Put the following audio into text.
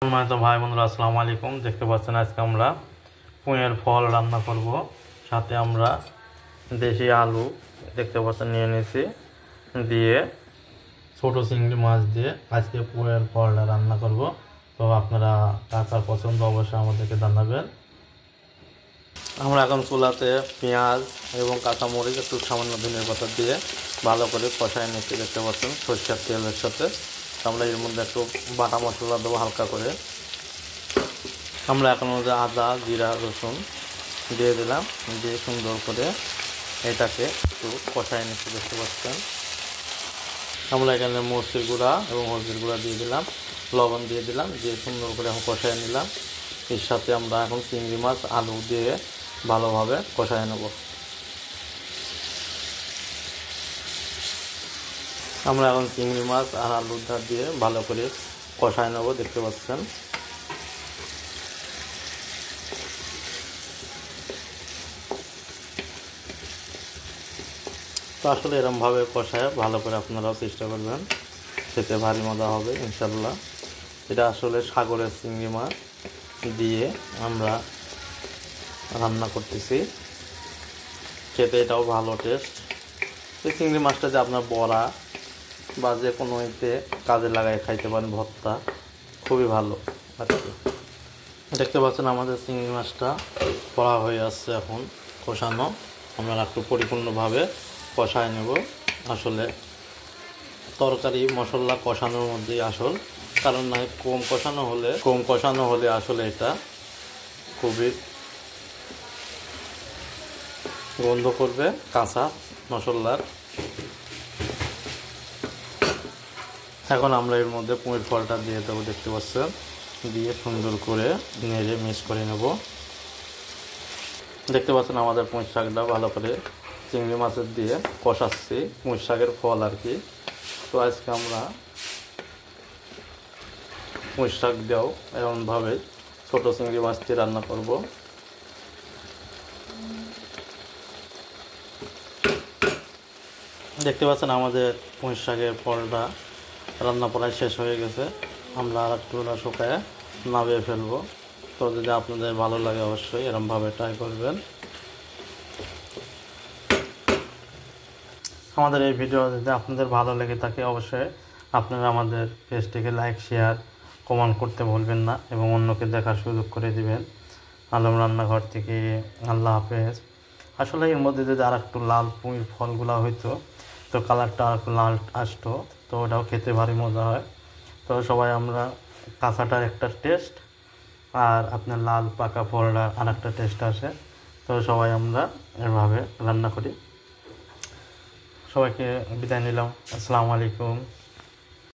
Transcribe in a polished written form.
সম্মানিত ভাই বন্ধুরা, আসসালামু আলাইকুম। দেখতে পাচ্ছেন আজকে আমরা পুঁইয়ের ফল রান্না করব। সাথে আমরা দেশি আলু দেখতে পাচ্ছেন নিয়ে নিয়েছি, দিয়ে ছোট চিংড়ি মাছ দিয়ে আজকে পুঁইয়ের ফলটা রান্না করব। তো আপনারা কার পছন্দ অবশ্যই আমাদেরকে জানাবেন। আমরা এখন চুলাতে পেঁয়াজ এবং কাঁচামরিচ একটু সামান্য ধনের পাতা দিয়ে ভালো করে কষায় নিচ্ছি। দেখতে পাচ্ছেন সরষের তেলের সাথে আমরা এর মধ্যে একটু বাটা মশলা দেবো হালকা করে। আমরা এখন মধ্যে আদা, জিরা, রসুন দিয়ে দিলাম, দিয়ে সুন্দর করে এটাকে একটু কষায় নিচ্ছি। দেখতে পাচ্ছেন আমরা এখানে মরিচের গুঁড়া এবং হলদির গুঁড়া দিয়ে দিলাম, লবণ দিয়ে দিলাম, দিয়ে সুন্দর করে এখন কষায় নিলাম। এর সাথে আমরা এখন চিংড়ি মাছ আলু দিয়ে ভালোভাবে কষায় নেব। আমরা এখন চিংড়ি মাছ আর আলুটা দিয়ে ভালো করে কষায় নেব। দেখতে পাচ্ছেন তো আসলে এরকমভাবে কষায় ভালো করে আপনারাও চেষ্টা করবেন, খেতে ভারী মজা হবে ইনশাল্লাহ। এটা আসলে সাগরের চিংড়ি মাছ দিয়ে আমরা রান্না করতেছি, খেতে এটাও ভালো টেস্ট। এই চিংড়ি মাছটা যে আপনার বড়া বা যে কোনো এতে কাজে লাগাই খাইতে পারেন, ভর্তা খুবই ভালো। দেখতে পাচ্ছেন আমাদের চিংড়ি মাছটা করা হয়ে আসছে, এখন কষানো। আমরা একটু পরিপূর্ণভাবে কষায় নেব। আসলে তরকারি মশলা কষানোর মধ্যেই আসল, কারণ না কম কষানো হলে আসলে এটা খুবই গন্ধ করবে কাঁচা মশলার। এখন আমরা এর মধ্যে পুঁইয়ের ফলটা দিয়ে দেবো। দেখতে পাচ্ছেন, দিয়ে সুন্দর করে নেড়ে মিক্স করে নেব। দেখতে পাচ্ছেন আমাদের পুঁই শাকটা ভালো করে চিংড়ি মাছের দিয়ে কষাচ্ছি, পুঁই শাকের ফল আর কি। তো আজকে আমরা পুঁই শাক দিয়েও এমনভাবে ছোটো চিংড়ি মাছ দিয়ে রান্না করব। দেখতে পাচ্ছেন আমাদের পুঁই শাকের ফলটা রান্না প্রায় শেষ হয়ে গেছে। আমরা আর একটু শুকায় নামিয়ে ফেলবো। তো যদি আপনাদের ভালো লাগে অবশ্যই এরকমভাবে ট্রাই করবেন। আমাদের এই ভিডিও যদি আপনাদের ভালো লেগে থাকে অবশ্যই আপনারা আমাদের পেজটিকে লাইক, শেয়ার, কমেন্ট করতে ভুলবেন না এবং অন্যকে দেখার সুযোগ করে দিবেন। আলম রান্নাঘর থেকে আল্লাহ হাফেজ। আসলে এর মধ্যে যদি আর একটু লাল পুঁইর ফলগুলো হইতো তো কালারটা আর একটু লাল আসতো, তো ওটাও খেতে ভারী মজা হয়। তো সবাই আমরা কাঁচাটার একটা টেস্ট আর আপনার লাল পাকা ফলটা আর একটা টেস্ট আসে। তো সবাই আমরা এভাবে রান্না করি। সবাইকে বিদায় নিলাম। আসসালামু আলাইকুম।